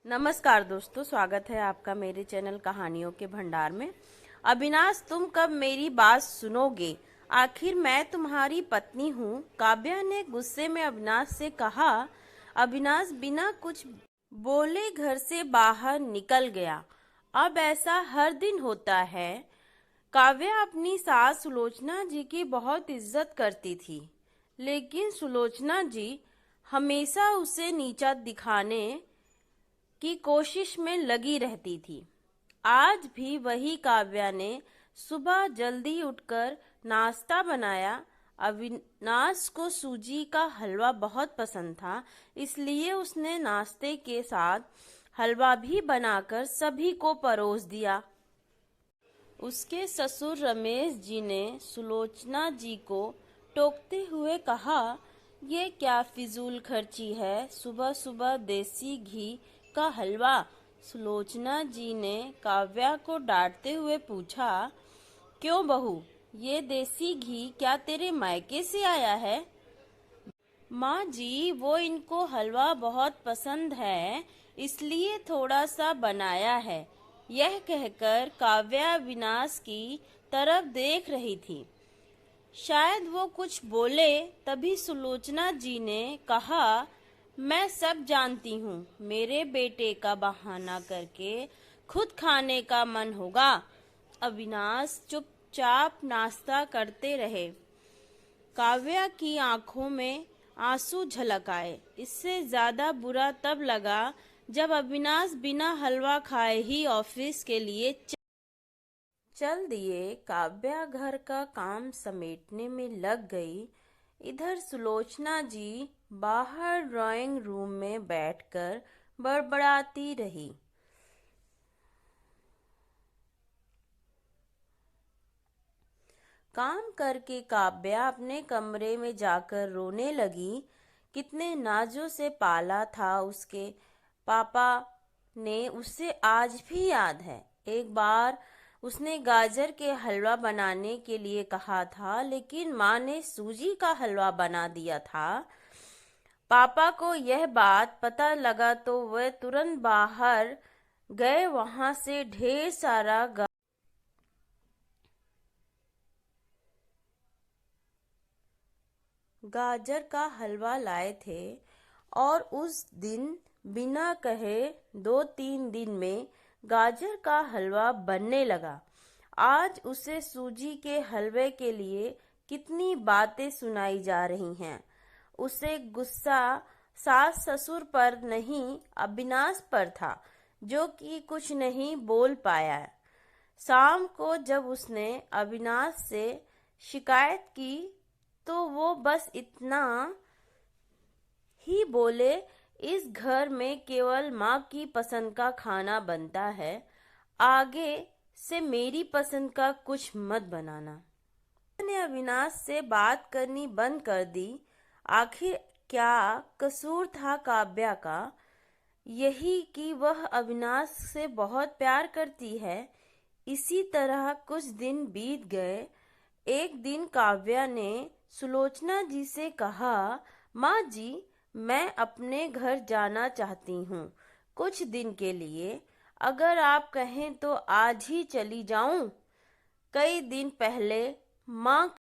नमस्कार दोस्तों, स्वागत है आपका मेरे चैनल कहानियों के भंडार में। अविनाश, तुम कब मेरी बात सुनोगे? आखिर मैं तुम्हारी पत्नी हूँ। काव्या ने गुस्से में अविनाश से कहा। अविनाश बिना कुछ बोले घर से बाहर निकल गया। अब ऐसा हर दिन होता है। काव्या अपनी सास सुलोचना जी की बहुत इज्जत करती थी, लेकिन सुलोचना जी हमेशा उसे नीचा दिखाने की कोशिश में लगी रहती थी। आज भी वही काव्या ने सुबह जल्दी उठकर नाश्ता बनाया। अविनाश को सूजी का हलवा बहुत पसंद था, इसलिए उसने नाश्ते के साथ हलवा भी बनाकर सभी को परोस दिया। उसके ससुर रमेश जी ने सुलोचना जी को टोकते हुए कहा, ये क्या फिजूल खर्ची है, सुबह सुबह देसी घी का हलवा। सुलोचना जी ने काव्या को डांटते हुए पूछा, क्यों बहू, ये देसी घी क्या तेरे मायके से आया है? माँ जी, वो इनको हलवा बहुत पसंद है, इसलिए थोड़ा सा बनाया है। यह कहकर काव्या अविनाश की तरफ देख रही थी। शायद वो कुछ बोले, तभी सुलोचना जी ने कहा, मैं सब जानती हूँ। मेरे बेटे का बहाना करके खुद खाने का मन होगा। अविनाश चुपचाप नाश्ता करते रहे। काव्या की आंखों में आंसू झलक आए। इससे ज्यादा बुरा तब लगा जब अविनाश बिना हलवा खाए ही ऑफिस के लिए चल दिए। काव्या घर का काम समेटने में लग गई। इधर सुलोचना जी बाहर ड्राइंग रूम में बैठकर बड़बड़ाती रही। काम करके काव्या अपने कमरे में जाकर रोने लगी। कितने नाजों से पाला था उसके पापा ने, उसे आज भी याद है। एक बार उसने गाजर के हलवा बनाने के लिए कहा था, लेकिन माँ ने सूजी का हलवा बना दिया था। पापा को यह बात पता लगा तो वह तुरंत बाहर गए। वहां से ढेर सारा गाजर का हलवा लाए थे और उस दिन बिना कहे 2-3 दिन में गाजर का हलवा बनने लगा। आज उसे सूजी के हलवे के लिए कितनी बातें सुनाई जा रही हैं। उसे गुस्सा सास ससुर पर नहीं, अविनाश पर था, जो कि कुछ नहीं बोल पाया। शाम को जब उसने अविनाश से शिकायत की तो वो बस इतना ही बोले, इस घर में केवल माँ की पसंद का खाना बनता है, आगे से मेरी पसंद का कुछ मत बनाना। मैंने अविनाश से बात करनी बंद कर दी। आखिर क्या कसूर था काव्या का? यही कि वह अविनाश से बहुत प्यार करती है। इसी तरह कुछ दिन बीत गए। एक दिन काव्या ने सुलोचना जी से कहा, माँ जी, मैं अपने घर जाना चाहती हूँ कुछ दिन के लिए। अगर आप कहें तो आज ही चली जाऊं। कई दिन पहले माँ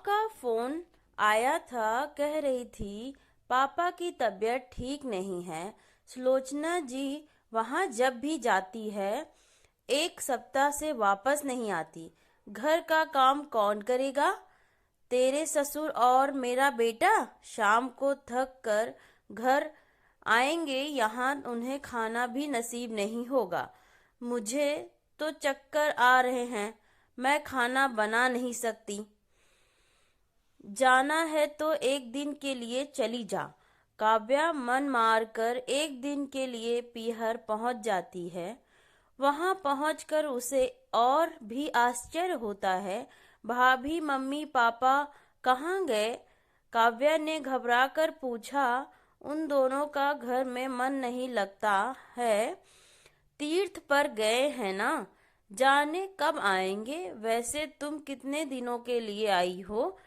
का फोन आया था। कह रही थी पापा की तबीयत ठीक नहीं है। सुलोचना जी वहाँ जब भी जाती है 1 सप्ताह से वापस नहीं आती। घर का काम कौन करेगा? तेरे ससुर और मेरा बेटा शाम को थक कर घर आएंगे। यहाँ उन्हें खाना भी नसीब नहीं होगा। मुझे तो चक्कर आ रहे हैं, मैं खाना बना नहीं सकती। जाना है तो एक दिन के लिए चली जा। काव्या मन मारकर एक दिन के लिए पीहर पहुंच जाती है। वहां पहुंचकर उसे और भी आश्चर्य होता है। भाभी, मम्मी, पापा कहाँ गए? काव्या ने घबराकर पूछा। उन दोनों का घर में मन नहीं लगता है, तीर्थ पर गए हैं ना, जाने कब आएंगे। वैसे तुम कितने दिनों के लिए आई हो?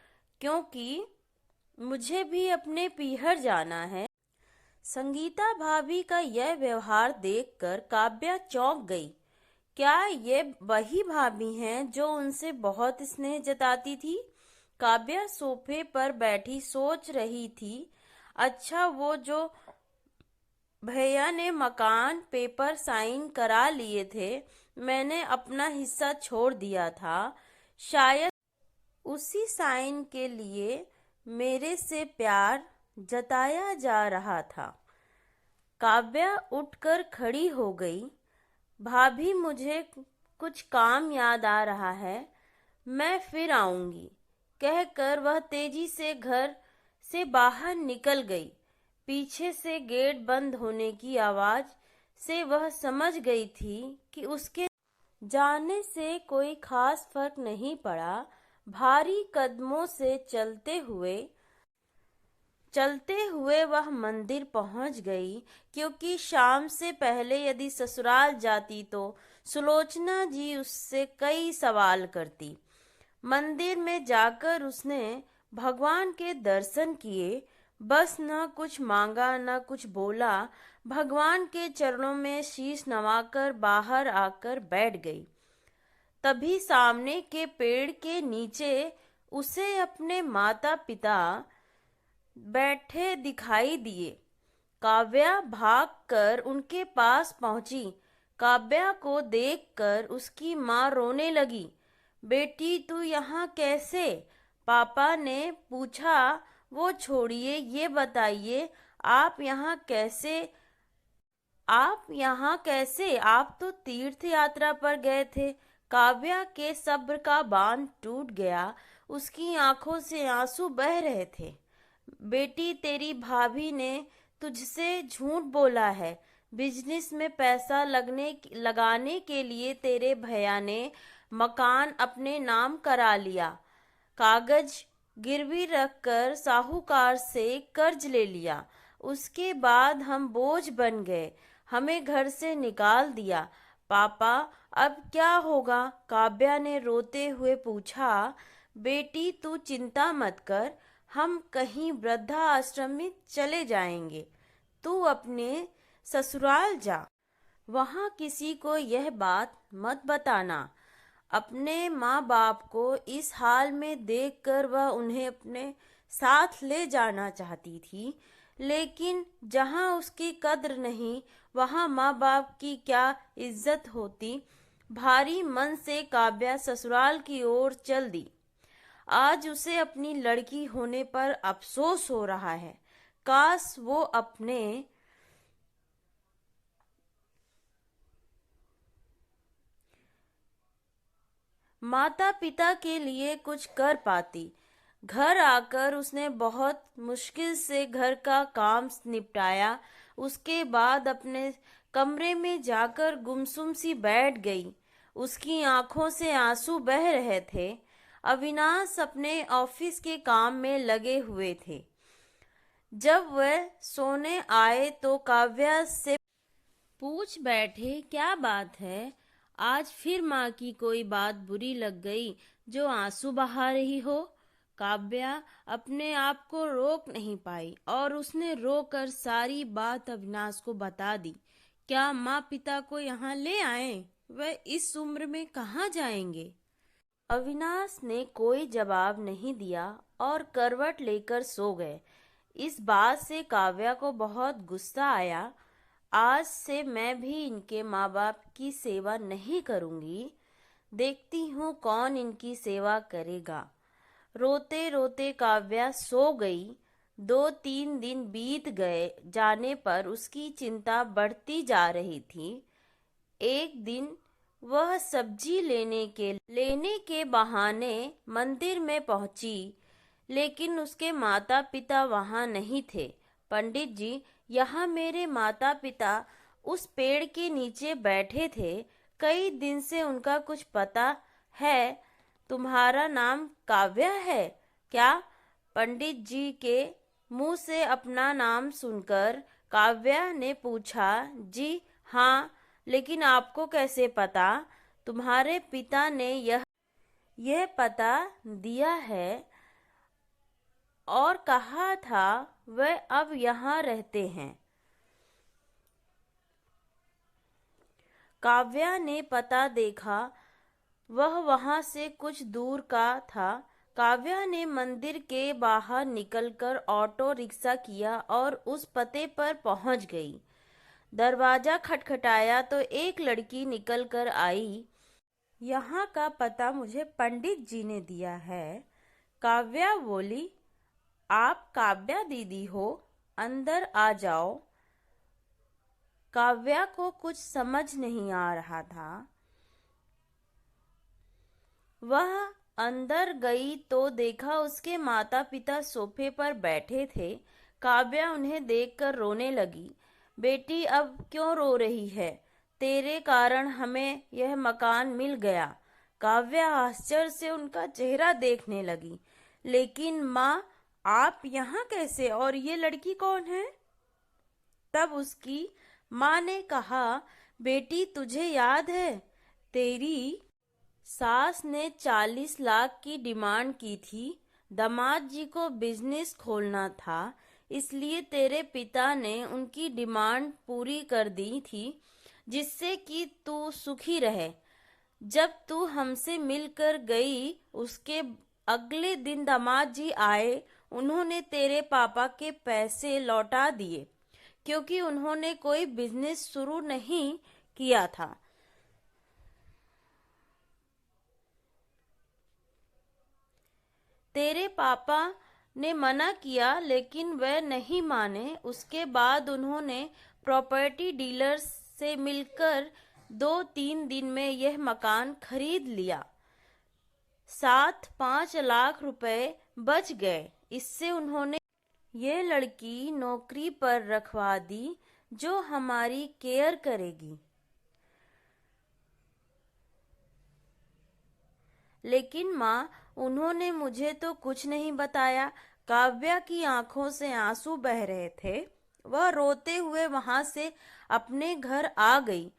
क्योंकि मुझे भी अपने पीहर जाना है। संगीता भाभी का यह व्यवहार देखकर काव्या चौंक गई। क्या ये वही भाभी हैं जो उनसे बहुत स्नेह जताती थी? काव्या सोफे पर बैठी सोच रही थी। अच्छा, वो जो भैया ने मकान पेपर साइन करा लिए थे, मैंने अपना हिस्सा छोड़ दिया था, शायद उसी साइन के लिए मेरे से प्यार जताया जा रहा था। काव्या उठकर खड़ी हो गई। भाभी, मुझे कुछ काम याद आ रहा है, मैं फिर आऊंगी, कहकर वह तेजी से घर से बाहर निकल गई। पीछे से गेट बंद होने की आवाज से वह समझ गई थी कि उसके जाने से कोई खास फर्क नहीं पड़ा। भारी कदमों से चलते हुए वह मंदिर पहुंच गई, क्योंकि शाम से पहले यदि ससुराल जाती तो सुलोचना जी उससे कई सवाल करती। मंदिर में जाकर उसने भगवान के दर्शन किए, बस न कुछ मांगा न कुछ बोला, भगवान के चरणों में शीश नवाकर बाहर आकर बैठ गई। तभी सामने के पेड़ के नीचे उसे अपने माता पिता बैठे दिखाई दिए। काव्या भागकर उनके पास पहुंची। काव्या को देखकर उसकी माँ रोने लगी। बेटी, तू यहाँ कैसे? पापा ने पूछा। वो छोड़िए, ये बताइए आप यहाँ कैसे? आप तो तीर्थ यात्रा पर गए थे। काव्या के सब्र का बांध टूट गया। उसकी आंखों से आंसू बह रहे थे। बेटी, तेरी भाभी ने तुझसे झूठ बोला है। बिजनेस में पैसा लगाने के लिए तेरे भैया ने मकान अपने नाम करा लिया, कागज गिरवी रखकर साहूकार से कर्ज ले लिया। उसके बाद हम बोझ बन गए, हमें घर से निकाल दिया। पापा, अब क्या होगा? काव्या ने रोते हुए पूछा। बेटी, तू चिंता मत कर, हम कहीं वृद्धा आश्रम में चले जाएंगे। तू अपने ससुराल जा, वहां किसी को यह बात मत बताना। अपने माँ बाप को इस हाल में देखकर वह उन्हें अपने साथ ले जाना चाहती थी, लेकिन जहाँ उसकी कद्र नहीं, वहाँ माँ बाप की क्या इज्जत होती। भारी मन से काव्या ससुराल की ओर चल दी। आज उसे अपनी लड़की होने पर अफसोस हो रहा है। काश वो अपने माता पिता के लिए कुछ कर पाती। घर आकर उसने बहुत मुश्किल से घर का काम निपटाया। उसके बाद अपने कमरे में जाकर गुमसुम सी बैठ गई। उसकी आंखों से आंसू बह रहे थे। अविनाश अपने ऑफिस के काम में लगे हुए थे। जब वह सोने आए तो काव्या से पूछ बैठे, क्या बात है? आज फिर माँ की कोई बात बुरी लग गई जो आंसू बहा रही हो? काव्या अपने आप को रोक नहीं पाई और उसने रोकर सारी बात अविनाश को बता दी। क्या माँ पिता को यहाँ ले आए? वह इस उम्र में कहाँ जाएंगे? अविनाश ने कोई जवाब नहीं दिया और करवट लेकर सो गए। इस बात से काव्या को बहुत गुस्सा आया। आज से मैं भी इनके माँ बाप की सेवा नहीं करूंगी। देखती हूँ कौन इनकी सेवा करेगा। रोते रोते काव्या सो गई। 2-3 दिन बीत गए जाने पर उसकी चिंता बढ़ती जा रही थी। एक दिन वह सब्जी लेने के बहाने मंदिर में पहुंची, लेकिन उसके माता पिता वहां नहीं थे। पंडित जी, यहाँ मेरे माता पिता उस पेड़ के नीचे बैठे थे। कई दिन से उनका कुछ पता है? तुम्हारा नाम काव्या है क्या? पंडित जी के मुंह से अपना नाम सुनकर काव्या ने पूछा। जी हाँ, लेकिन आपको कैसे पता? तुम्हारे पिता ने यह पता दिया है और कहा था वह अब यहाँ रहते हैं। काव्या ने पता देखा, वह वहां से कुछ दूर का था। काव्या ने मंदिर के बाहर निकलकर ऑटो रिक्शा किया और उस पते पर पहुंच गई। दरवाजा खटखटाया तो एक लड़की निकल कर आई। यहाँ का पता मुझे पंडित जी ने दिया है। काव्या बोली, आप काव्या दीदी हो, अंदर आ जाओ। काव्या को कुछ समझ नहीं आ रहा था। वह अंदर गई तो देखा उसके माता पिता सोफे पर बैठे थे। काव्या उन्हें देखकर रोने लगी। बेटी, अब क्यों रो रही है? तेरे कारण हमें यह मकान मिल गया। काव्या आश्चर्य से उनका चेहरा देखने लगी। लेकिन माँ, आप यहाँ कैसे, और ये लड़की कौन है? तब उसकी माँ ने कहा, बेटी तुझे याद है, तेरी सास ने 40 लाख की डिमांड की थी। दामाद जी को बिजनेस खोलना था, इसलिए तेरे पिता ने उनकी डिमांड पूरी कर दी थी, जिससे कि तू सुखी रहे। जब तू हमसे मिलकर गई, उसके अगले दिन दामाद जी आए। उन्होंने तेरे पापा के पैसे लौटा दिए, क्योंकि उन्होंने कोई बिजनेस शुरू नहीं किया था। तेरे पापा ने मना किया, लेकिन वह नहीं माने। उसके बाद उन्होंने प्रॉपर्टी डीलर से मिलकर 2-3 दिन में यह मकान खरीद लिया। साथ 5 लाख रुपए बच गए। इससे उन्होंने ये लड़की नौकरी पर रखवा दी, जो हमारी केयर करेगी। लेकिन माँ, उन्होंने मुझे तो कुछ नहीं बताया। काव्या की आंखों से आंसू बह रहे थे। वह रोते हुए वहां से अपने घर आ गई।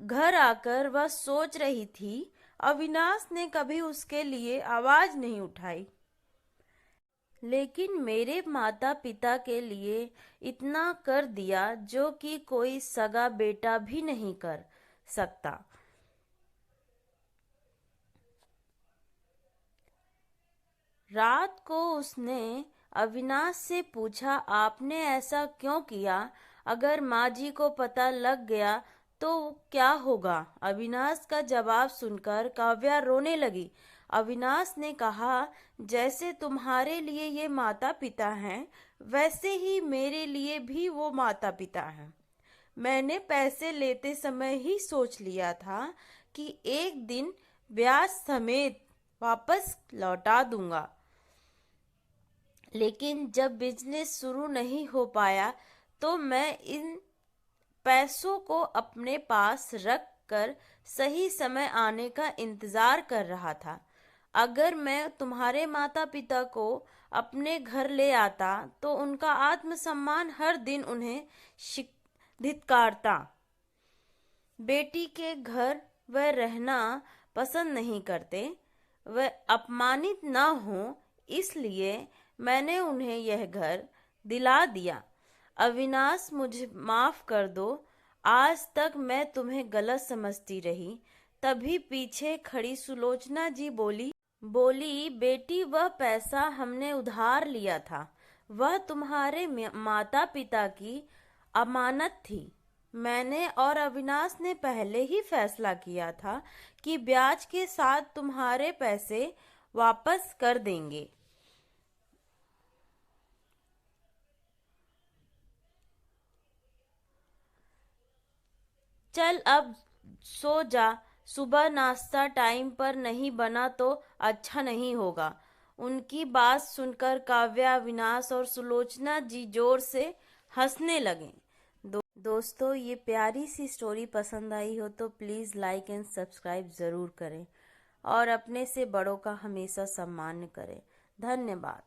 घर आकर वह सोच रही थी, अविनाश ने कभी उसके लिए आवाज नहीं उठाई, लेकिन मेरे माता पिता के लिए इतना कर दिया जो कि कोई सगा बेटा भी नहीं कर सकता। रात को उसने अविनाश से पूछा, आपने ऐसा क्यों किया? अगर माँ जी को पता लग गया तो क्या होगा? अविनाश का जवाब सुनकर काव्या रोने लगी। अविनाश ने कहा, जैसे तुम्हारे लिए ये माता पिता हैं, वैसे ही मेरे लिए भी वो माता पिता हैं। मैंने पैसे लेते समय ही सोच लिया था कि एक दिन ब्याज समेत वापस लौटा दूंगा, लेकिन जब बिजनेस शुरू नहीं हो पाया तो मैं इन पैसों को अपने पास रख कर सही समय आने का इंतजार कर रहा था। अगर मैं तुम्हारे माता पिता को अपने घर ले आता तो उनका आत्मसम्मान हर दिन उन्हें धिक्कारता। बेटी के घर वह रहना पसंद नहीं करते, वह अपमानित न हो, इसलिए मैंने उन्हें यह घर दिला दिया। अविनाश, मुझे माफ कर दो। आज तक मैं तुम्हें गलत समझती रही। तभी पीछे खड़ी सुलोचना जी बोली, बेटी, वह पैसा हमने उधार लिया था। वह तुम्हारे माता पिता की अमानत थी। मैंने और अविनाश ने पहले ही फैसला किया था कि ब्याज के साथ तुम्हारे पैसे वापस कर देंगे। चल अब सो जा, सुबह नाश्ता टाइम पर नहीं बना तो अच्छा नहीं होगा। उनकी बात सुनकर काव्या, अविनाश और सुलोचना जी जोर से हंसने लगे। दोस्तों, ये प्यारी सी स्टोरी पसंद आई हो तो प्लीज़ लाइक एंड सब्सक्राइब ज़रूर करें और अपने से बड़ों का हमेशा सम्मान करें। धन्यवाद।